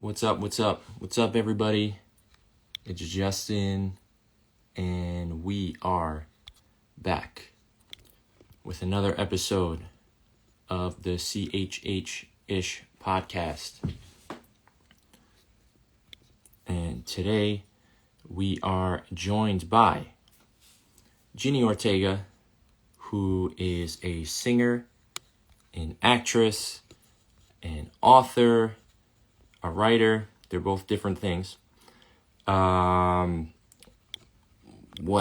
What's up? What's up? What's up, everybody? It's Justin, and we are back with another episode of the CHH-ish Podcast. And today we are joined by Jeannie Ortega, who is a singer, an actress, an author, a writer. They're both different things. What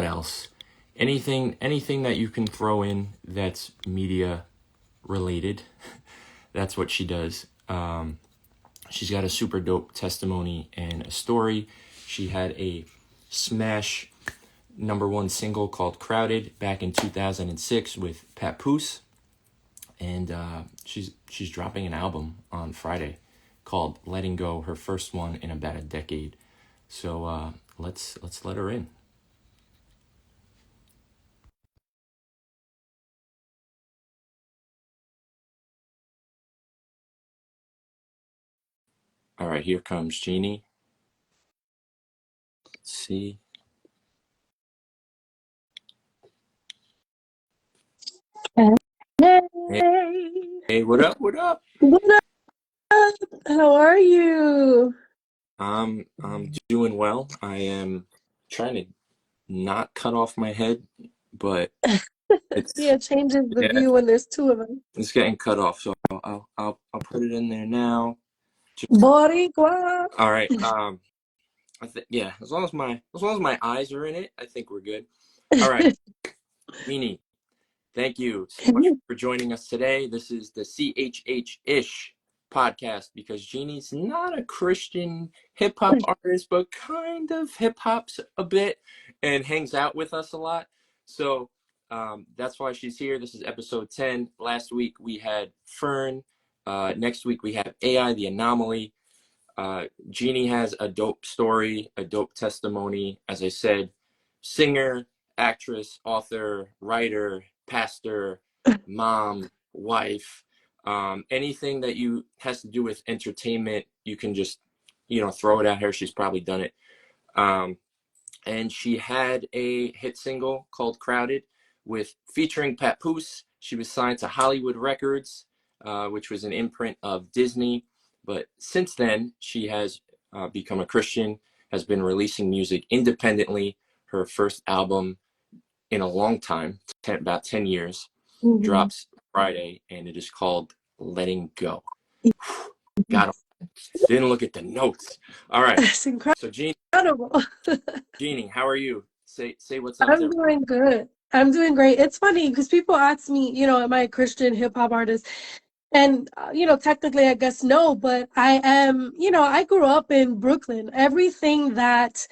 else? Anything that you can throw in that's media related. That's what she does. She's got a super dope testimony and a story. She had a smash #1 single called Crowded back in 2006 with Papoose. And she's dropping an album on Friday called Letting Go, her first one in about a decade. So let's let her in. All right, here comes Jeannie. Let's see. Hey, Hey, what up? What up? what up? How are you? I'm doing well. I am trying to not cut off my head, but it's Yeah, it changes the yeah, view when there's two of them. it's getting cut off. So I'll put it in there now. Boricua. All right. I think yeah. As long as my eyes are in it, I think we're good. All right, Jeannie. Thank you so much for joining us today. This is the CHH-ish Podcast because Jeannie's not a Christian hip-hop artist, but kind of hip-hops a bit and hangs out with us a lot. So that's why she's here. This is episode 10. Last week we had Fern. Next week we have AI, the Anomaly. Jeannie has a dope story, a dope testimony. As I said, singer, actress, author, writer, pastor, mom, wife, anything that you has to do with entertainment, you can just, throw it at her. She's probably done it. And she had a hit single called Crowded featuring Papoose. She was signed to Hollywood Records, which was an imprint of Disney. But since then, she has become a Christian, has been releasing music independently. Her first album in a long time, about 10 years, drops Friday, and it is called Letting Go. Didn't look at the notes. All right. It's incredible. So Jeannie, how are you? Say what's up. I'm doing good. I'm doing great. It's funny because people ask me, am I a Christian hip hop artist? And, technically, I guess no, but I am, I grew up in Brooklyn. Everything that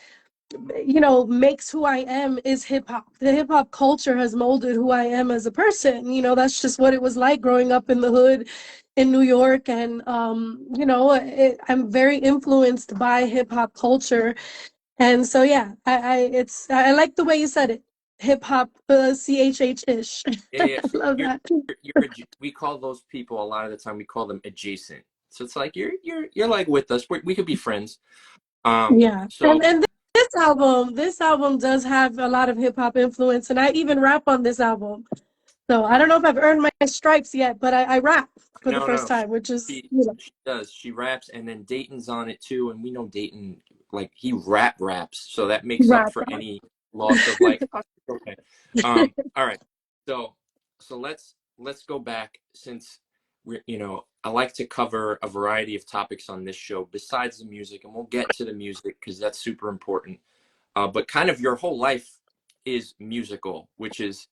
makes who I am is hip hop. The hip hop culture has molded who I am as a person. That's just what it was like growing up in the hood in New York. And, I'm very influenced by hip hop culture. And so, yeah, I like the way you said it. Hip hop, CHH-ish. Yeah. I love that. We call those people a lot of the time. We call them adjacent. So it's like you're like with us. We could be friends. Yeah. So And this album does have a lot of hip hop influence, and I even rap on this album. So I don't know if I've earned my stripes yet, but I rap for the first time, which is, she does. She raps, and then Dayton's on it too. And we know Dayton, like he raps, so that makes up for any loss of like. Okay. All right. So let's go back since we're I like to cover a variety of topics on this show besides the music, and we'll get to the music because that's super important. But kind of your whole life is musical, which is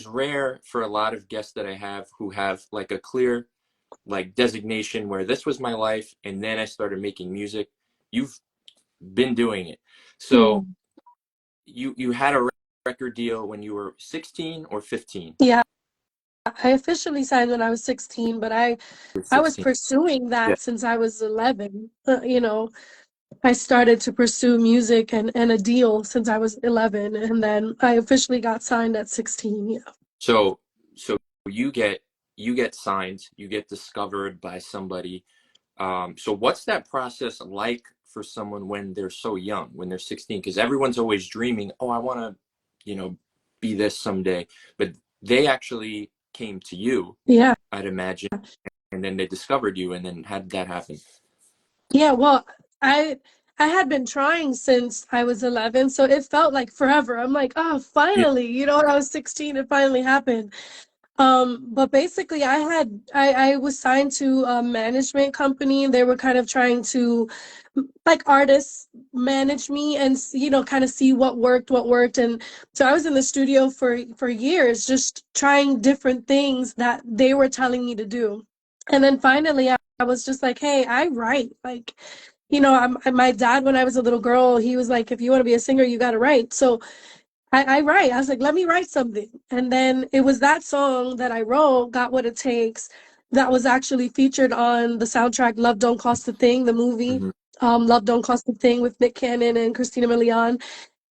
rare for a lot of guests that I have who have like a clear like designation where this was my life and then I started making music. You've been doing it. So you had a record deal when you were 16 or 15? Yeah, I officially signed when I was 16, but I was pursuing that since I was 11. I started to pursue music and a deal since I was 11, and then I officially got signed at 16. Yeah. So you get signed, you get discovered by somebody. So what's that process like for someone when they're so young, when they're 16? Because everyone's always dreaming, oh, I want to, be this someday. But they actually came to you, Yeah. I'd imagine, and then they discovered you. And then how did that happen? Yeah, well, I I had been trying since I was 11, so it felt like forever. I'm like, oh, Yeah. finally, when I was 16, it finally happened. But basically I was signed to a management company. They were kind of trying to like artists manage me and kind of see what worked. And so I was in the studio for years just trying different things that they were telling me to do. And then finally I was just like, hey, I write. Like, my dad, when I was a little girl, he was like, if you want to be a singer, you got to write. So I write. I was like, let me write something. And then it was that song that I wrote, Got What It Takes, that was actually featured on the soundtrack Love Don't Cost a Thing, the movie. Mm-hmm. Love Don't Cost a Thing with Nick Cannon and Christina Milian.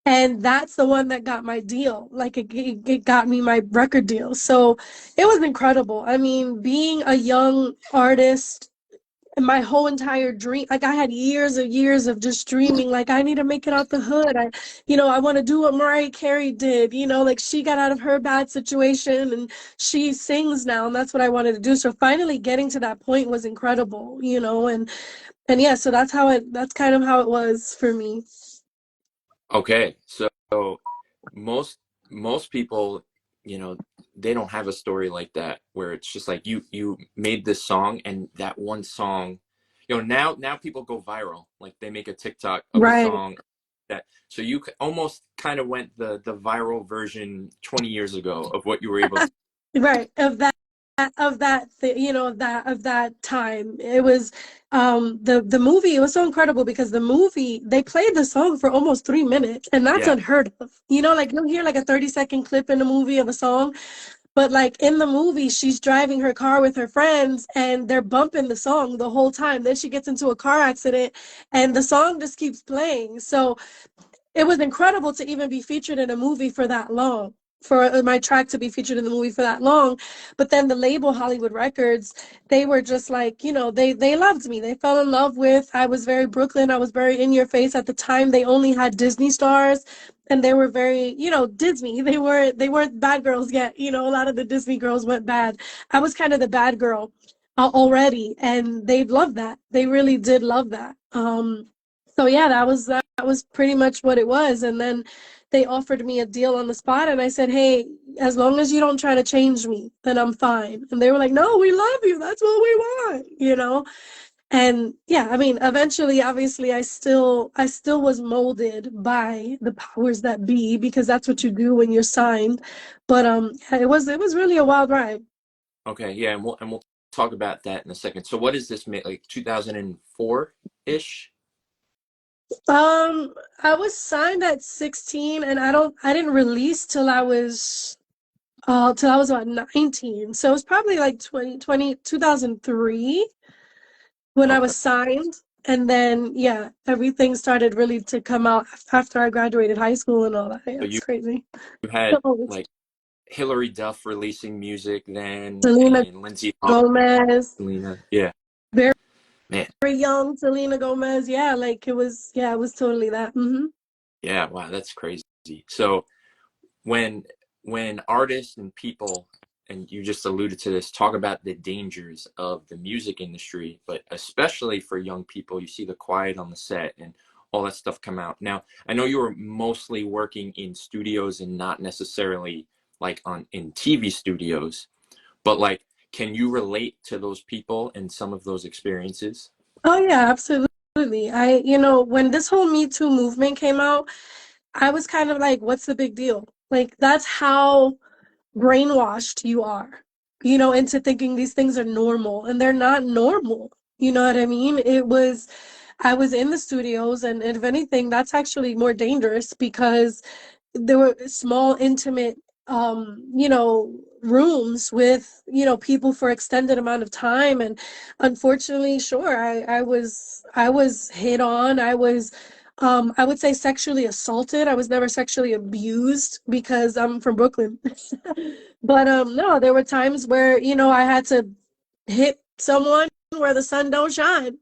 And that's the one that got my deal. Like it got me my record deal. So it was incredible. I mean, being a young artist and my whole entire dream, like I had years and years of just dreaming, like I need to make it out the hood. I want to do what Mariah Carey did, like she got out of her bad situation and she sings now, and that's what I wanted to do. So finally getting to that point was incredible, and yeah, so that's kind of how it was for me. Okay. So most most people, they don't have a story like that where it's just like you made this song and that one song, now people go viral. Like they make a TikTok of a Right. song that so you almost kind of went the viral version 20 years ago of what you were able to. Right. Of that time. It was the movie, it was so incredible because the movie, they played the song for almost 3 minutes, and that's Yeah. unheard of. Like you'll hear like a 30-second clip in a movie of a song, but like in the movie, she's driving her car with her friends and they're bumping the song the whole time. Then she gets into a car accident and the song just keeps playing. So it was incredible to even be featured in a movie for that long, for my track to be featured in the movie for that long. But then the label Hollywood Records, they were just like, they loved me. They fell in love with, I was very Brooklyn, I was very in your face. At the time they only had Disney stars, and they were very, Disney. They weren't bad girls yet. A lot of the Disney girls went bad. I was kind of the bad girl already, and they loved that. They really did love that. So yeah, that was pretty much what it was. And then they offered me a deal on the spot, and I said, hey, as long as you don't try to change me, then I'm fine. And they were like, no, we love you. That's what we want. And yeah, I mean, eventually, obviously, I still was molded by the powers that be, because that's what you do when you're signed. But yeah, it was really a wild ride. Okay. Yeah, and we'll talk about that in a second. So what is this, like 2004-ish? I was signed at 16, and I didn't release till I was about 19. So it was probably like 2003 when I Okay. was signed. And then, yeah, everything started really to come out after I graduated high school and all that. Yeah, So it's you crazy. had So, like Hillary Duff releasing music then, Selena and Lindsay Lohan, Gomez, Selena. Yeah, very, man. very young Selena Gomez. Yeah, like it was totally that. Yeah, wow, that's crazy. So when when artists and people, and you just alluded to this, talk about the dangers of the music industry, but especially for young people, you see the quiet on the set and all that stuff come out. Now, I know you were mostly working in studios and not necessarily like on in TV studios, but like, can you relate to those people and some of those experiences? Oh yeah, absolutely. When this whole Me Too movement came out, I was kind of like, what's the big deal? Like, that's how brainwashed you are, into thinking these things are normal, and they're not normal. You know what I mean? I was in the studios, and if anything, that's actually more dangerous because there were small, intimate, rooms with, people for extended amount of time. And unfortunately, sure, I was hit on. I would say sexually assaulted. I was never sexually abused because I'm from Brooklyn. But no, there were times where, I had to hit someone where the sun don't shine,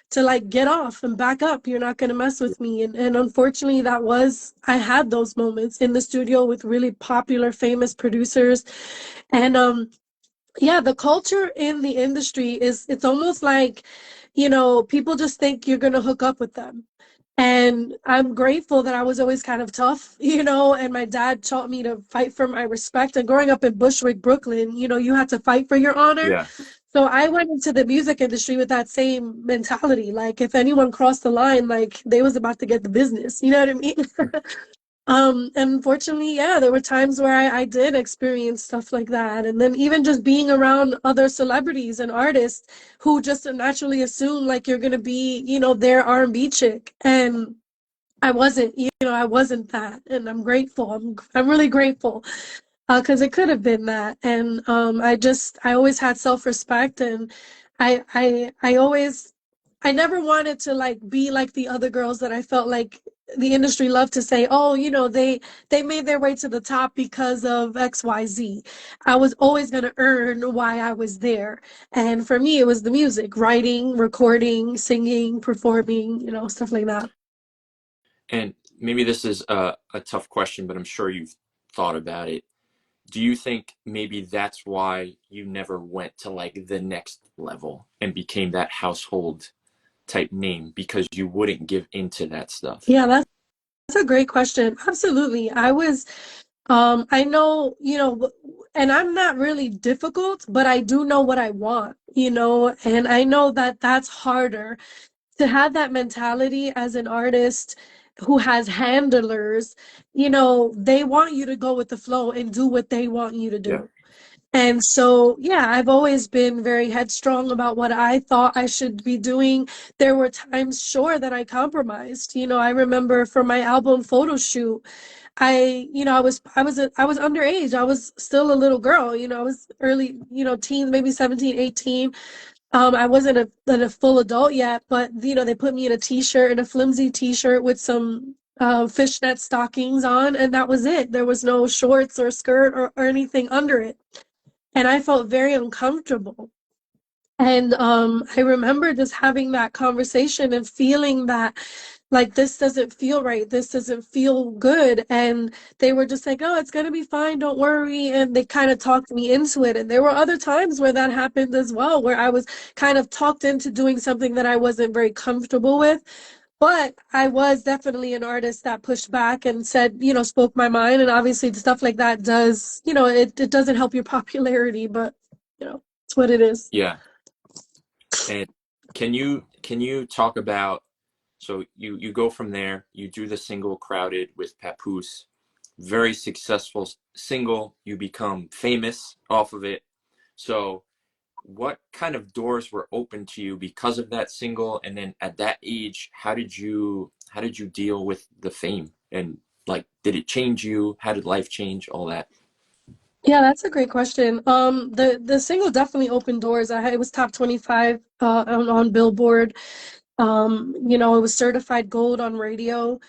to like get off and back up. You're not going to mess with me. And unfortunately, I had those moments in the studio with really popular, famous producers. And yeah, the culture in the industry it's almost like, people just think you're going to hook up with them. And I'm grateful that I was always kind of tough, and my dad taught me to fight for my respect. And growing up in Bushwick, Brooklyn, you had to fight for your honor. Yeah. So I went into the music industry with that same mentality. Like if anyone crossed the line, like they was about to get the business. You know what I mean? And unfortunately, yeah, there were times where I did experience stuff like that. And then even just being around other celebrities and artists who just naturally assume like you're gonna be, their R&B chick. And I wasn't, I wasn't that. And I'm grateful. I'm really grateful. Because it could have been that. And I always had self-respect, and I never wanted to like be like the other girls that I felt like the industry loved to say, oh, they made their way to the top because of XYZ. I was always going to earn why I was there. And for me, it was the music, writing, recording, singing, performing, stuff like that. And maybe this is a tough question, but I'm sure you've thought about it. Do you think maybe that's why you never went to like the next level and became that household type name, because you wouldn't give into that stuff? Yeah, that's a great question. Absolutely. I know, and I'm not really difficult, but I do know what I want, and I know that that's harder to have that mentality as an artist who has handlers. They want you to go with the flow and do what they want you to Yeah. do. And so, yeah, I've always been very headstrong about what I thought I should be doing. There were times, sure, that I compromised. I remember for my album photo shoot, I was underage. I was still a little girl. I was early, teens, maybe 17, 18. I wasn't a full adult yet, but they put me in a t-shirt, in a flimsy t-shirt with some fishnet stockings on, and that was it. There was no shorts or skirt or anything under it. And I felt very uncomfortable. And I remember just having that conversation and feeling that, like, this doesn't feel right. This doesn't feel good. And they were just like, oh, it's going to be fine. Don't worry. And they kind of talked me into it. And there were other times where that happened as well, where I was kind of talked into doing something that I wasn't very comfortable with. But I was definitely an artist that pushed back and said, spoke my mind. And obviously stuff like that does, it doesn't help your popularity, but, it's what it is. Yeah. And can you talk about, so you go from there, you do the single Crowded with Papoose, very successful single, you become famous off of it. So what kind of doors were open to you because of that single? And then at that age, how did you deal with the fame? And like, did it change you? How did life change? All that. Yeah, that's a great question. The single definitely opened doors. It was top 25 on Billboard. It was certified gold on radio,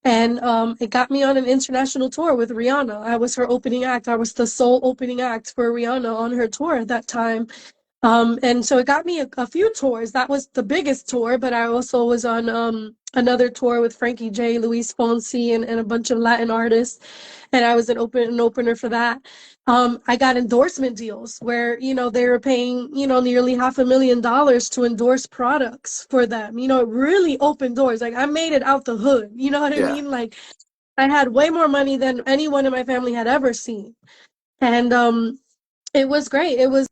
and it got me on an international tour with Rihanna. I was her opening act. I was the sole opening act for Rihanna on her tour at that time. And so it got me a few tours. That was the biggest tour, but I also was on another tour with Frankie J, Luis Fonsi, and a bunch of Latin artists, and I was an opener for that. I got endorsement deals where, they were paying, nearly $500,000 to endorse products for them. It really opened doors. Like I made it out the hood. You know what I Yeah. mean? Like I had way more money than anyone in my family had ever seen. And it was great. It was,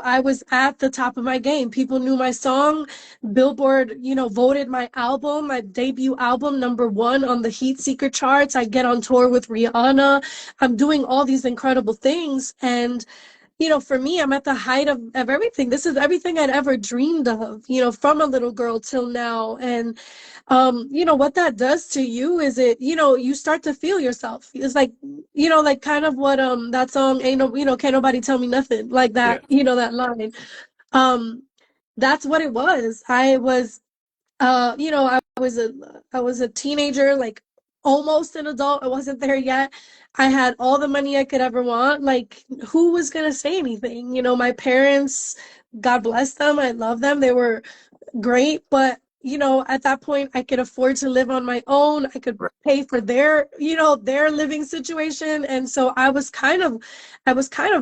I was at the top of my game. People knew my song. Billboard, voted my debut album, #1 on the Heat Seeker charts. I get on tour with Rihanna. I'm doing all these incredible things. And for me, I'm at the height of everything. This is everything I'd ever dreamed of, from a little girl till now. And, what that does to you is you start to feel yourself. It's like, like kind of what, that song, ain't no, can't nobody tell me nothing, like Yeah. that, that line. Um, that's what it was. I was a teenager, like almost an adult. I wasn't there yet. I had all the money I could ever want. Like, who was gonna say anything? My parents God bless them. I love them. They were great, but at that point I could afford to live on my own. I could Right. pay for their their living situation, and so I was kind of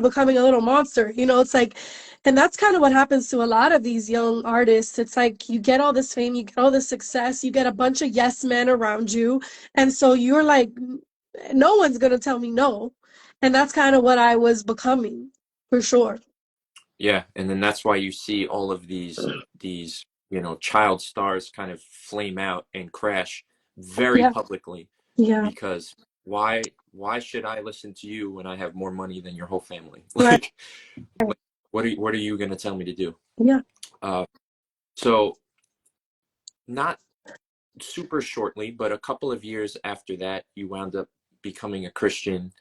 becoming a little monster. It's like, and that's kind of what happens to a lot of these young artists. It's like you get all this fame, you get all this success, you get a bunch of yes men around you, and so you're like, no one's gonna tell me no. And that's kind of what I was becoming, for sure. Yeah, and then that's why you see all of these child stars kind of flame out and crash very Yeah, publicly, yeah, because why should I listen to you when I have more money than your whole family? right, Like what are you going to tell me to do? yeah. Uh, so not super shortly, but a couple of years after that, you wound up becoming a Christian,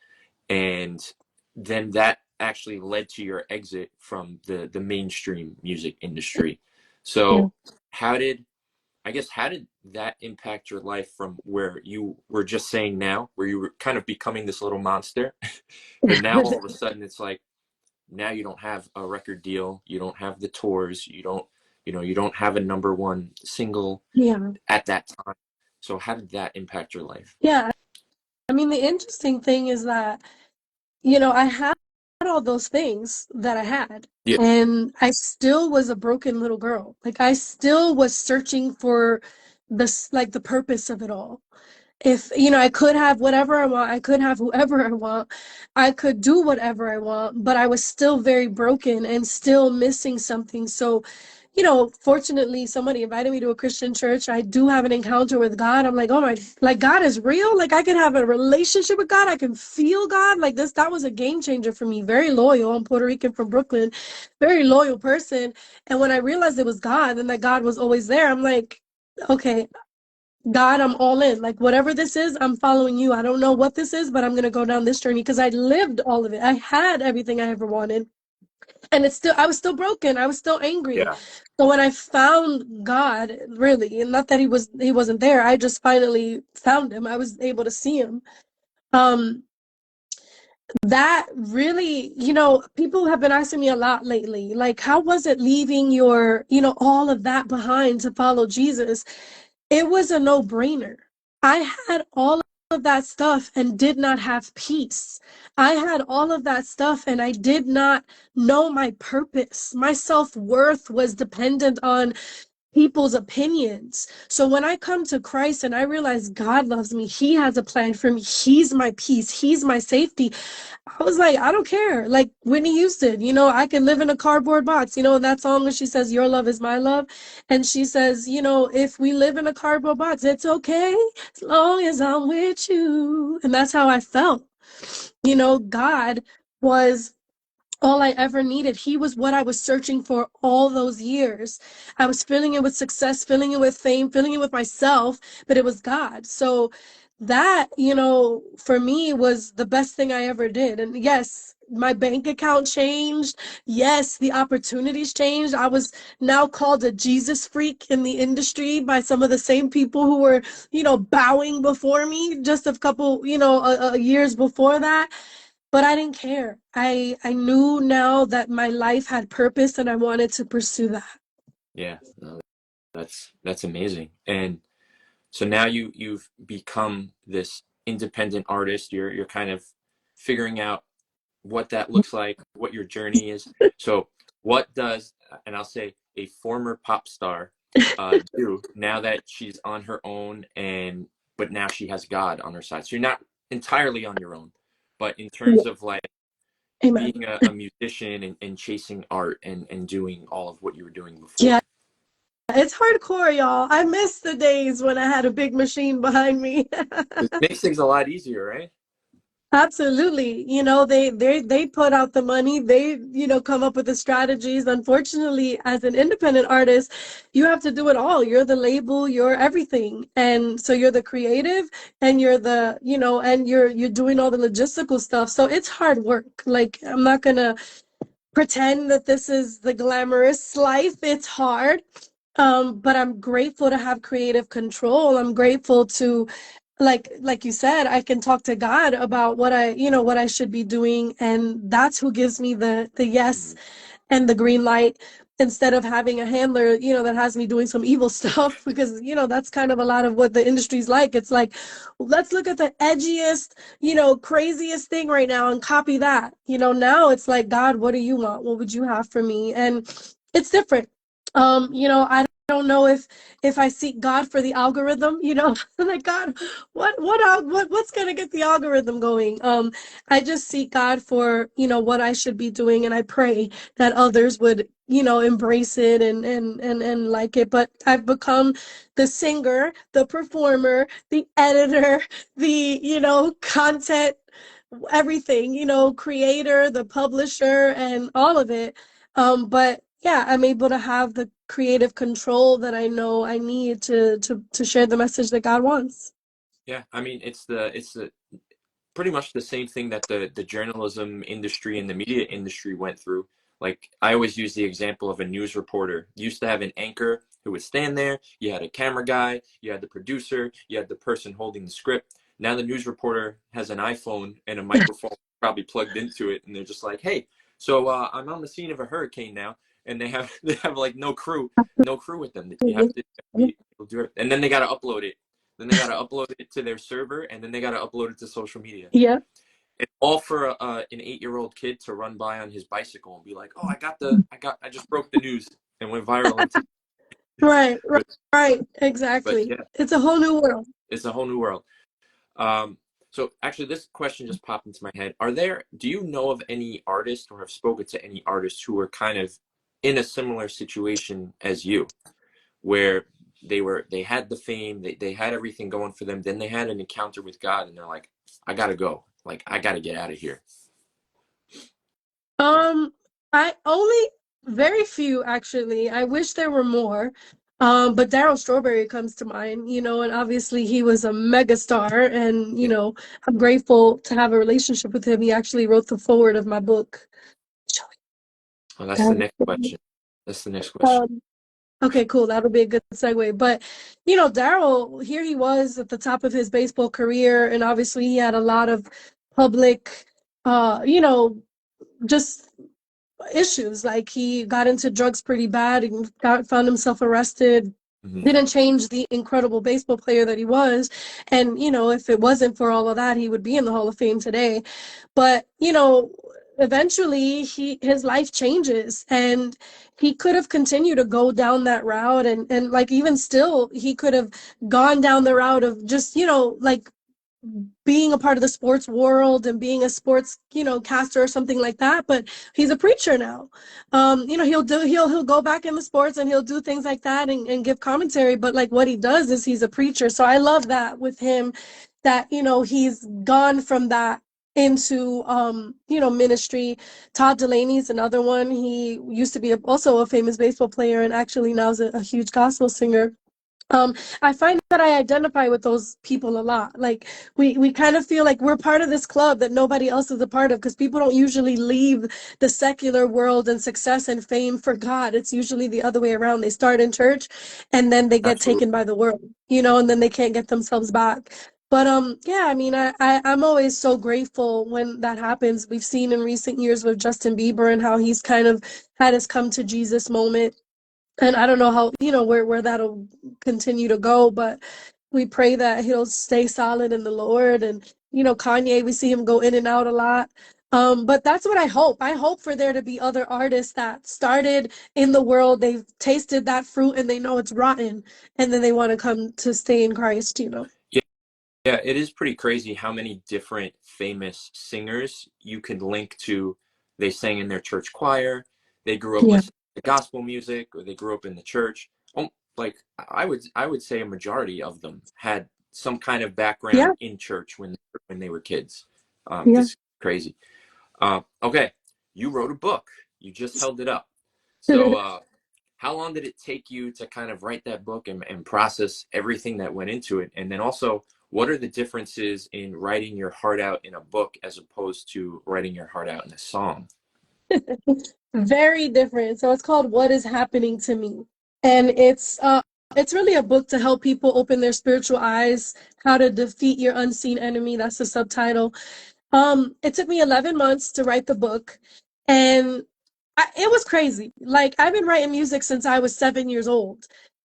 and then that actually led to your exit from the mainstream music industry. Yeah. So how did that impact your life from where you were just saying now, where you were kind of becoming this little monster, and now all of a sudden it's like, now you don't have a record deal, you don't have the tours, you don't have a number one single Yeah. at that time. So how did that impact your life? Yeah. I mean, the interesting thing is that, I had all those things that I had, Yeah. and I still was a broken little girl. Like, I still was searching for this, like, the purpose of it all. If, I could have whatever I want, I could have whoever I want, I could do whatever I want, but I was still very broken and still missing something. So, fortunately, somebody invited me to a Christian church. I do have an encounter with God. I'm like, oh my, like, God is real. Like, I can have a relationship with God. I can feel God. Like, that was a game changer for me. Very loyal. I'm Puerto Rican from Brooklyn, very loyal person. And when I realized it was God and that God was always there, I'm like, okay, God, I'm all in. Like, whatever this is, I'm following you. I don't know what this is, but I'm going to go down this journey because I lived all of it. I had everything I ever wanted. And I was still broken. I was still angry. Yeah. So when I found God, really, and not that he wasn't there, I just finally found him. I was able to see him. Um, that really, people have been asking me a lot lately, like, how was it leaving all of that behind to follow Jesus? It was a no-brainer. I had all of that stuff and did not have peace. I had all of that stuff and I did not know my purpose. My self-worth was dependent on people's opinions. So when I come to Christ and I realize God loves me, He has a plan for me, He's my peace, He's my safety, I was like, I don't care. Like Whitney Houston, I can live in a cardboard box. That song when she says, "Your love is my love." And she says, if we live in a cardboard box, it's okay as long as I'm with you. And that's how I felt. God was all I ever needed. He was what I was searching for all those years. I was filling it with success, filling it with fame, filling it with myself, but it was God. So that, for me was the best thing I ever did. And yes, my bank account changed. Yes, the opportunities changed. I was now called a Jesus freak in the industry by some of the same people who were, bowing before me just a couple, years before that. But I didn't care. I knew now that my life had purpose and I wanted to pursue that. Yeah. No, that's amazing. And so now you've become this independent artist. You're kind of figuring out what that looks like, what your journey is. So what does, and I'll say a former pop star, do now that she's on her own, but now she has God on her side? So you're not entirely on your own, but in terms Yeah. of like Amen. being a musician and chasing art and doing all of what you were doing Yeah, before. it's hardcore, y'all. I miss the days when I had a big machine behind me. It makes things a lot easier, right? Absolutely. They put out the money. They, come up with the strategies. Unfortunately, as an independent artist, you have to do it all. You're the label, you're everything. And so you're the creative and you're and you're doing all the logistical stuff. So it's hard work. Like, I'm not gonna pretend that this is the glamorous life. It's hard. But I'm grateful to have creative control. I'm grateful to, like you said, I can talk to God about what I should be doing, and that's who gives me the yes Mhm. and the green light. instead of having a handler, that has me doing some evil stuff, because, that's kind of a lot of what the industry's like. It's like, let's look at the edgiest, craziest thing right now and copy that. Now it's like, God, what do you want? What would you have for me? And it's different. I don't know if I seek God for the algorithm, like, God, what's gonna get the algorithm going? I just seek God for, what I should be doing, and I pray that others would, embrace it and like it. But I've become the singer, the performer, the editor, the, content, everything, creator, the publisher, and all of it. But yeah, I'm able to have the creative control that I know I need to share the message that God wants. Yeah, I mean, it's the pretty much the same thing that the journalism industry and the media industry went through. Like, I always use the example of a news reporter. You used to have an anchor who would stand there. You had a camera guy. You had the producer. You had the person holding the script. Now the news reporter has an iPhone and a microphone probably plugged into it, and they're just like, "Hey, so I'm on the scene of a hurricane now," and they have like no crew with them. You have to be able to do it, and then they got to upload it. Then they got to upload it to their server, and then they got to upload it to social media. Yeah. It's all for an 8-year-old kid to run by on his bicycle and be like, "Oh, I just broke the news and went viral on TikTok." Right, right, But, right. but Exactly. yeah, It's a whole new world. it's a whole new world. Um, so actually, this question just popped into my head. Do you know of any artists or have spoken to any artists who were kind of in a similar situation as you, where they had the fame, they had everything going for them, then they had an encounter with God, and they're like, "I gotta go. Like, I gotta get out of here." Um, I only very few, actually. I wish there were more. But Daryl Strawberry comes to mind, and obviously he was a megastar, and Yeah. I'm grateful to have a relationship with him. He actually wrote the foreword of my book. Well, that's the next question. That's the next question. Um, okay, cool. That'll be a good segue. But, Daryl, here he was at the top of his baseball career, and obviously he had a lot of public, just issues. Like, he got into drugs pretty bad and found himself arrested. Hmm. Didn't change the incredible baseball player that he was. And, if it wasn't for all of that, he would be in the Hall of Fame today. But, eventually his life changes, and he could have continued to go down that route, and like, even still, he could have gone down the route of just, like, being a part of the sports world and being a sports, caster or something like that. But he's a preacher now. He'll go back in the sports, and he'll do things like that, and give commentary. But like, what he does is he's a preacher. So I love that with him, that, he's gone from that into, ministry. Todd Delaney's another one. He used to be also a famous baseball player, and actually now is a huge gospel singer. I find that I identify with those people a lot. Like, we kind of feel like we're part of this club that nobody else is a part of, because people don't usually leave the secular world and success and fame for God. It's usually the other way around. They start in church, and then they get Absolutely. taken by the world, and then they can't get themselves back. But yeah, I mean, I'm always so grateful when that happens. We've seen in recent years with Justin Bieber and how he's kind of had his come to Jesus moment. And I don't know how, where that'll continue to go, but we pray that he'll stay solid in the Lord. And, Kanye, we see him go in and out a lot. But that's what I hope. I hope for there to be other artists that started in the world, they've tasted that fruit, and they know it's rotten, and then they want to come to stay in Christ. Yeah, yeah, it is pretty crazy how many different famous singers you could link to. They sang in their church choir, they grew up Yeah. listening to gospel music, or they grew up in the church. Like, I would say a majority of them had some kind of Yeah. background in church when they were kids. Yeah. This is crazy. Okay, you wrote a book. You just held it up. So, how long did it take you to kind of write that book and process everything that went into it? And then also, what are the differences in writing your heart out in a book as opposed to writing your heart out in a song? Very different. So it's called What Is Happening to Me. And it's really a book to help people open their spiritual eyes, how to defeat your unseen enemy. That's the subtitle. It took me 11 months to write the book. And It was crazy. Like, I've been writing music since I was 7 years old.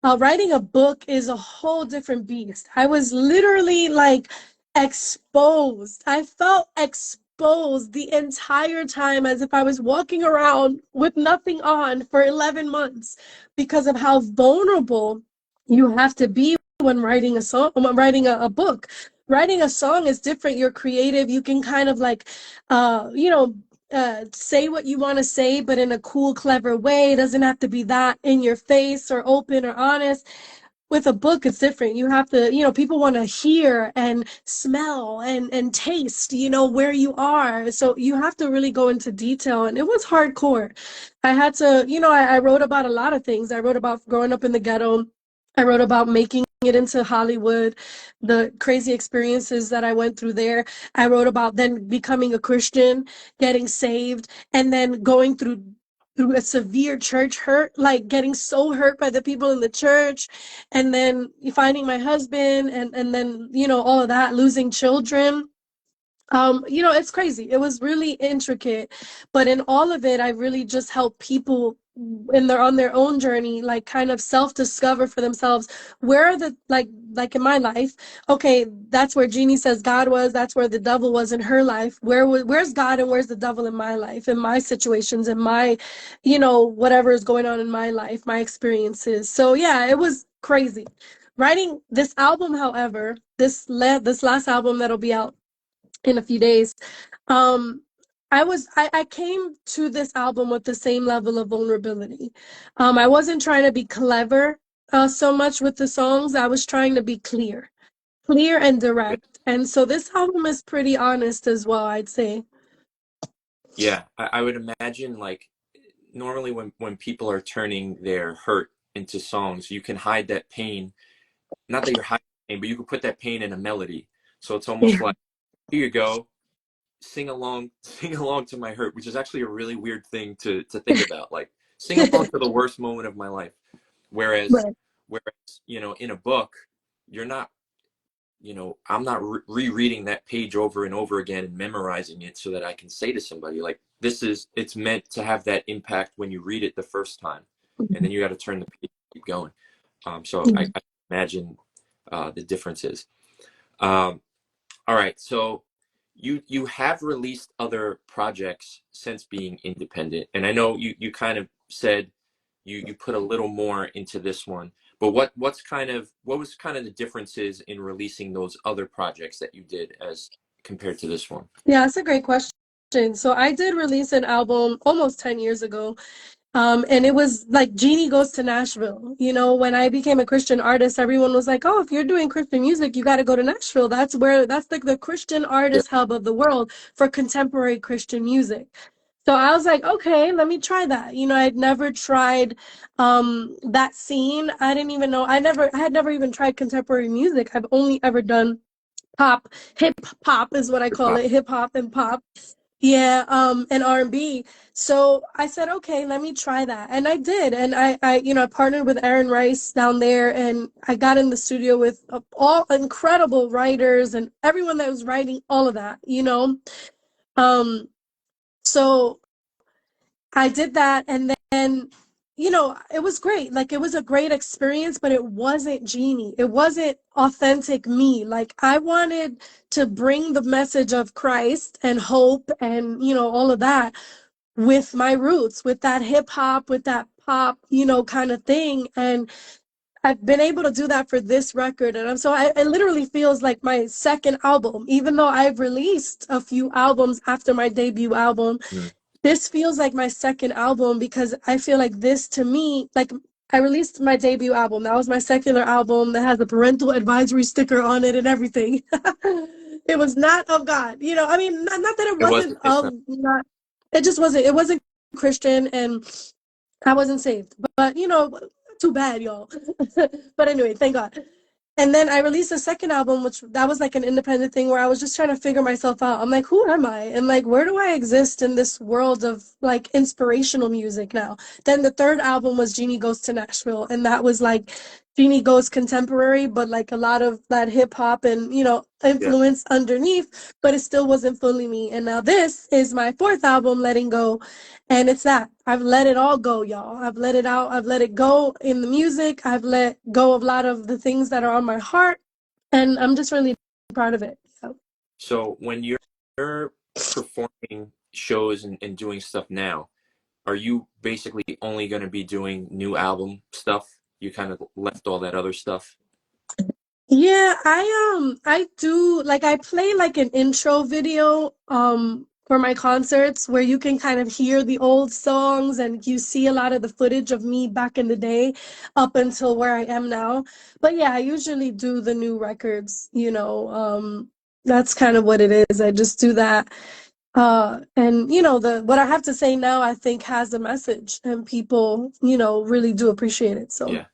Writing a book is a whole different beast. I was literally like exposed. I felt exposed the entire time as if I was walking around with nothing on for 11 months because of how vulnerable you have to be when writing a song, when writing a book. Writing a song is different. You're creative. You can kind of like, you know, say what you want to say, but in a cool, clever way. It doesn't have to be that in your face or open or honest. With a book, it's different. You have to, you know, people want to hear and smell and taste, you know, where you are. So you have to really go into detail. And it was hardcore. I had to, you know, I wrote about a lot of things. I wrote about growing up in the ghetto. I wrote about making it into Hollywood, the crazy experiences that I went through there. I wrote about then becoming a Christian, getting saved, and then going through a severe church hurt, like getting so hurt by the people in the church, and then finding my husband, and then, you know, all of that, losing children. You know, it's crazy. It was really intricate, but in all of it, I really just help people in their on their own journey, like kind of self-discover for themselves where are the like in my life, okay, that's where Jeannie says God was, that's where the devil was in her life. Where's God and where's the devil in my life, in my situations, in my, you know, whatever is going on in my life, my experiences. So yeah, it was crazy. Writing this album, however, this last album that'll be out in a few days. Um, I came to this album with the same level of vulnerability. I wasn't trying to be clever so much with the songs. I was trying to be clear and Yeah. direct. And so this album is pretty honest as well, I'd say. Yeah, I would imagine like normally when people are turning their hurt into songs, you can hide that pain. Not that you're hiding pain, but you can put that pain in a melody. So it's almost Yeah. like, here you go, sing along, sing along to my hurt, which is actually a really weird thing to think about. Like, sing along to the worst moment of my life. Whereas, Right. whereas, you know, in a book, you're not, you know, I'm not rereading that page over and over again and memorizing it so that I can say to somebody, like, it's meant to have that impact when you read it the first time. And then you got to turn the page and keep going. So I imagine the differences. Um, all right. So you have released other projects since being independent. And I know you kind of said you put a little more into this one, but what was kind of the differences in releasing those other projects that you did as compared to this one? Yeah, that's a great question. So I did release an album almost 10 years ago. And it was like Jeannie Goes to Nashville. You know, when I became a Christian artist, everyone was like, oh, if you're doing Christian music, you got to go to Nashville. That's like the Christian Yeah. artist hub of the world for contemporary Christian music. So I was like, okay, let me try that. You know, I'd never tried that scene. I didn't even know, I had never even tried contemporary music. I've only ever done pop, hip hop is what I Hip call hop. it, hip hop and pop. Yeah, and R&B. So I said, okay, let me try that. And I did. And you know, I partnered with Aaron Rice down there, and I got in the studio with all incredible writers and everyone that was writing all of that, you know. Um, so I did that, and then, you know, it was great. Like, it was a great experience, but it wasn't Jeannie. It wasn't authentic me. Like, I wanted to bring the message of Christ and hope and, you know, all of that with my roots, with that hip hop, with that pop, you know, kind of thing. And I've been able to do that for this record. And it literally feels like my second album, even though I've released a few albums after my debut album. Mm. This feels like my second album because I feel like this to me, like, I released my debut album. That was my secular album that has a parental advisory sticker on it and everything. It was not of God. You know, I mean, not that it It wasn't wasn't. It's of not. not, it wasn't Christian, and I wasn't saved. But you know, too bad, y'all. But anyway, thank God. And then I released a second album, which that was like an independent thing where I was just trying to figure myself out. I'm like, who am I? And like, where do I exist in this world of like inspirational music now? Then the third album was Jeannie Goes to Nashville. And that was like Jeannie goes contemporary, but like a lot of that hip hop and, Yeah. influence underneath, but it still wasn't fully me. And now this is my fourth album, Letting Go. And it's that. I've let it all go, y'all. I've let it out. I've let it go in the music. I've let go of a lot of the things that are on my heart. And I'm just really proud of it. So when you're performing shows and doing stuff now, are you basically only going to be doing new album stuff? You kind of left all that other stuff? Yeah, I do, like, I play like an intro video for my concerts where you can kind of hear the old songs and you see a lot of the footage of me back in the day up until where I am now. But yeah, I usually do the new records. That's kind of what it is. I just do that. And the what I have to say now I think has a message and people, really do appreciate it. So Yeah,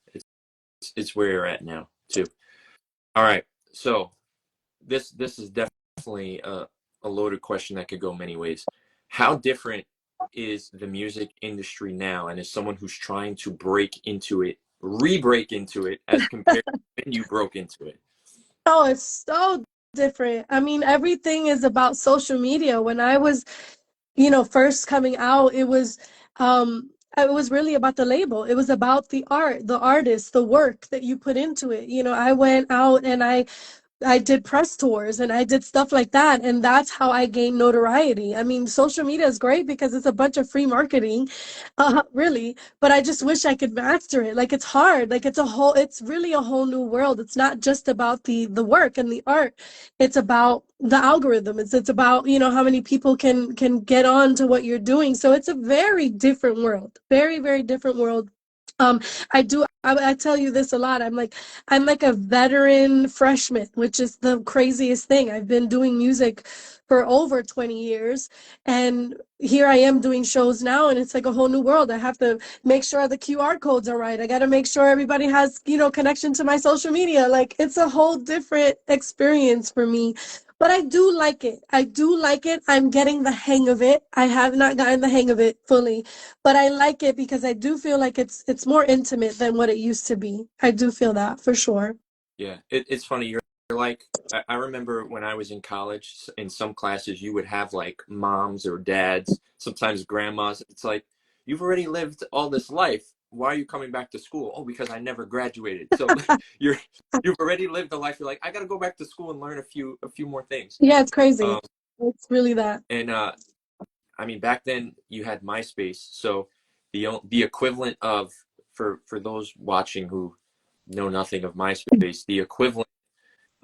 it's where you're at now too. All right. So this is definitely a loaded question that could go many ways. How different is the music industry now, and as someone who's trying to break into it, re-break into it, as compared to when you broke into it? Oh, it's so different. I mean, everything is about social media. When I was, first coming out, it was really about the label. It was about the art, the artist, the work that you put into it. I went out and I did press tours and I did stuff like that. And that's how I gained notoriety. I mean, social media is great because it's a bunch of free marketing, really. But I just wish I could master it. Like, it's hard. Like, it's really a whole new world. It's not just about the work and the art. It's about the algorithm. It's about, how many people can get on to what you're doing. So it's a very different world, very, very different world. Um, I tell you this a lot. I'm like a veteran freshman, which is the craziest thing. I've been doing music for over 20 years, and here I am doing shows now, and it's like a whole new world. I have to make sure the QR codes are right. I got to make sure everybody has, connection to my social media. Like, it's a whole different experience for me. But I do like it. I do like it. I'm getting the hang of it. I have not gotten the hang of it fully, but I like it because I do feel like it's more intimate than what it used to be. I do feel that for sure. Yeah, it's funny. You're like, I remember when I was in college, in some classes, you would have like moms or dads, sometimes grandmas. It's like, you've already lived all this life. Why are you coming back to school? Oh, because I never graduated. So you're you've already lived a life. You're like, I got to go back to school and learn a few more things. Yeah, it's crazy. Um, It's really that. and I mean, back then you had MySpace, so the equivalent of, for those watching who know nothing of MySpace, the equivalent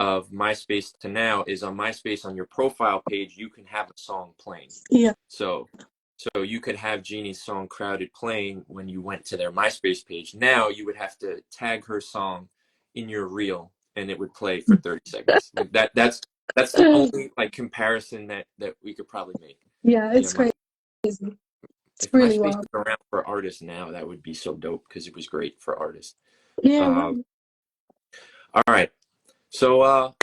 of MySpace to now is on MySpace, on your profile page, you can have a song playing. Yeah. So you could have Jeannie's song Crowded playing when you went to their MySpace page. Now you would have to tag her song in your reel and it would play for 30 seconds. Like that's the only like comparison that we could probably make. Yeah, You it's know, crazy. It's if really MySpace wild. was around for artists now, that would be so dope because it was great for artists. Yeah, Uh, right. all right. So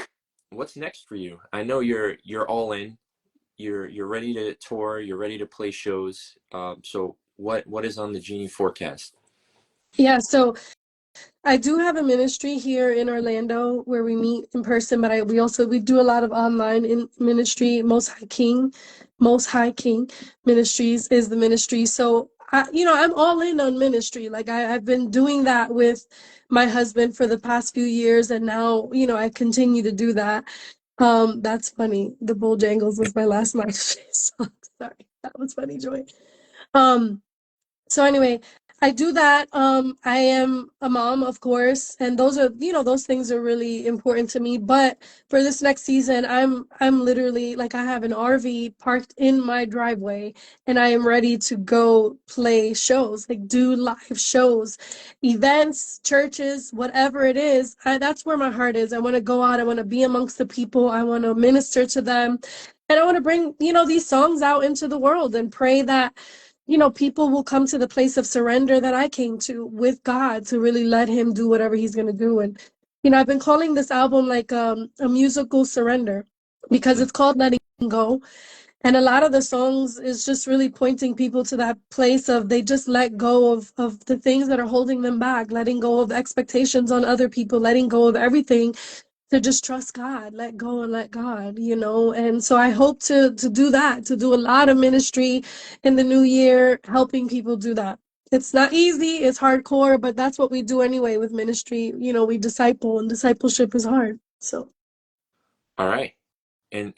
what's next for you? I know you're all in. You're ready to tour. You're ready to play shows. So what is on the Jeannie forecast? Yeah, so I do have a ministry here in Orlando where we meet in person, but we do a lot of online in ministry. Most High King Ministries is the ministry. So I'm all in on ministry. Like, I've been doing that with my husband for the past few years, and now I continue to do that. That's funny. The Bojangles was my last night song. Sorry, that was funny, Joy. Um, so anyway, I do that. I am a mom, of course, and those things are really important to me. But for this next season, I'm literally like, I have an RV parked in my driveway, and I am ready to go play shows, like do live shows, events, churches, whatever it is. That's where my heart is. I want to go out. I want to be amongst the people. I want to minister to them, and I want to bring these songs out into the world and pray that people will come to the place of surrender that I came to with God, to really let him do whatever he's going to do. And, I've been calling this album like a musical surrender because it's called Letting Go. And a lot of the songs is just really pointing people to that place of they just let go of the things that are holding them back, letting go of expectations on other people, letting go of everything to just trust God, let go and let God, you know. And so I hope to do that, to do a lot of ministry in the new year, helping people do that. It's not easy, it's hardcore, but that's what we do anyway with ministry. You know, we disciple, and discipleship is hard. So All right. And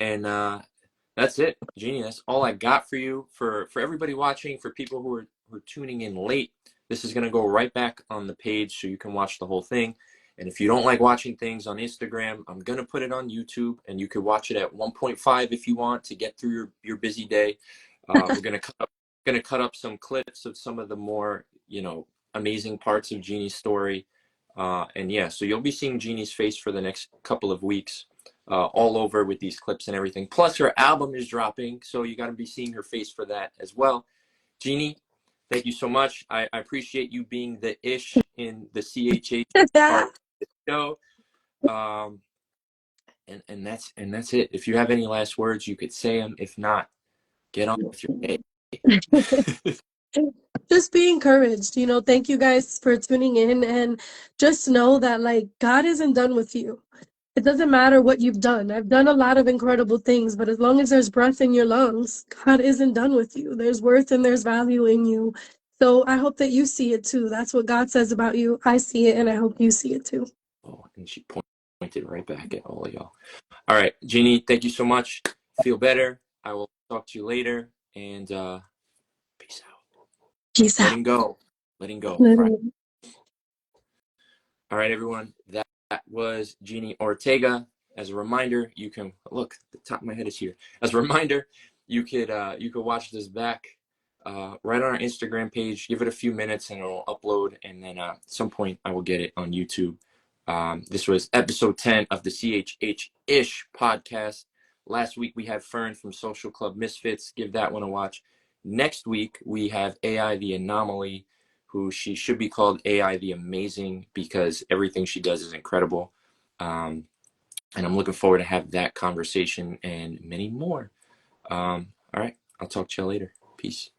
that's it, Jeannie. That's all I got for you. For everybody watching, for people who are tuning in late, this is gonna go right back on the page so you can watch the whole thing. And if you don't like watching things on Instagram, I'm gonna put it on YouTube, and you could watch it at 1.5 if you want to get through your busy day. We're gonna cut up some clips of some of the more, you know, amazing parts of Jeannie's story. And yeah, so you'll be seeing Jeannie's face for the next couple of weeks, all over with these clips and everything. Plus, her album is dropping, so you got to be seeing her face for that as well. Jeannie, thank you so much. I appreciate you being the ish in the CHH part of the show. Um, and that's it. If you have any last words, you could say them. If not, get on with your day. just be encouraged, you know. Thank you guys for tuning in, and just know that like God isn't done with you. It doesn't matter what you've done. I've done a lot of incredible things, but as long as there's breath in your lungs, God isn't done with you. There's worth and there's value in you. So I hope that you see it too. That's what God says about you. I see it, and I hope you see it too. Oh, and she pointed right back at all of y'all. All right, Jeannie, thank you so much. Feel better. I will talk to you later, and peace out. Peace out. Letting go. Letting go. Right. Literally. All right, everyone. That was Jeannie Ortega. As a reminder, you can look. The top of my head is here. As a reminder, you could watch this back right on our Instagram page. Give it a few minutes, and it'll upload. And then at some point, I will get it on YouTube. This was episode 10 of the CHH-ish Podcast. Last week we had Fern from Social Club Misfits. Give that one a watch. Next week we have AI the Anomaly, who she should be called AI the Amazing because everything she does is incredible. And I'm looking forward to have that conversation and many more. All right, I'll talk to you later. Peace.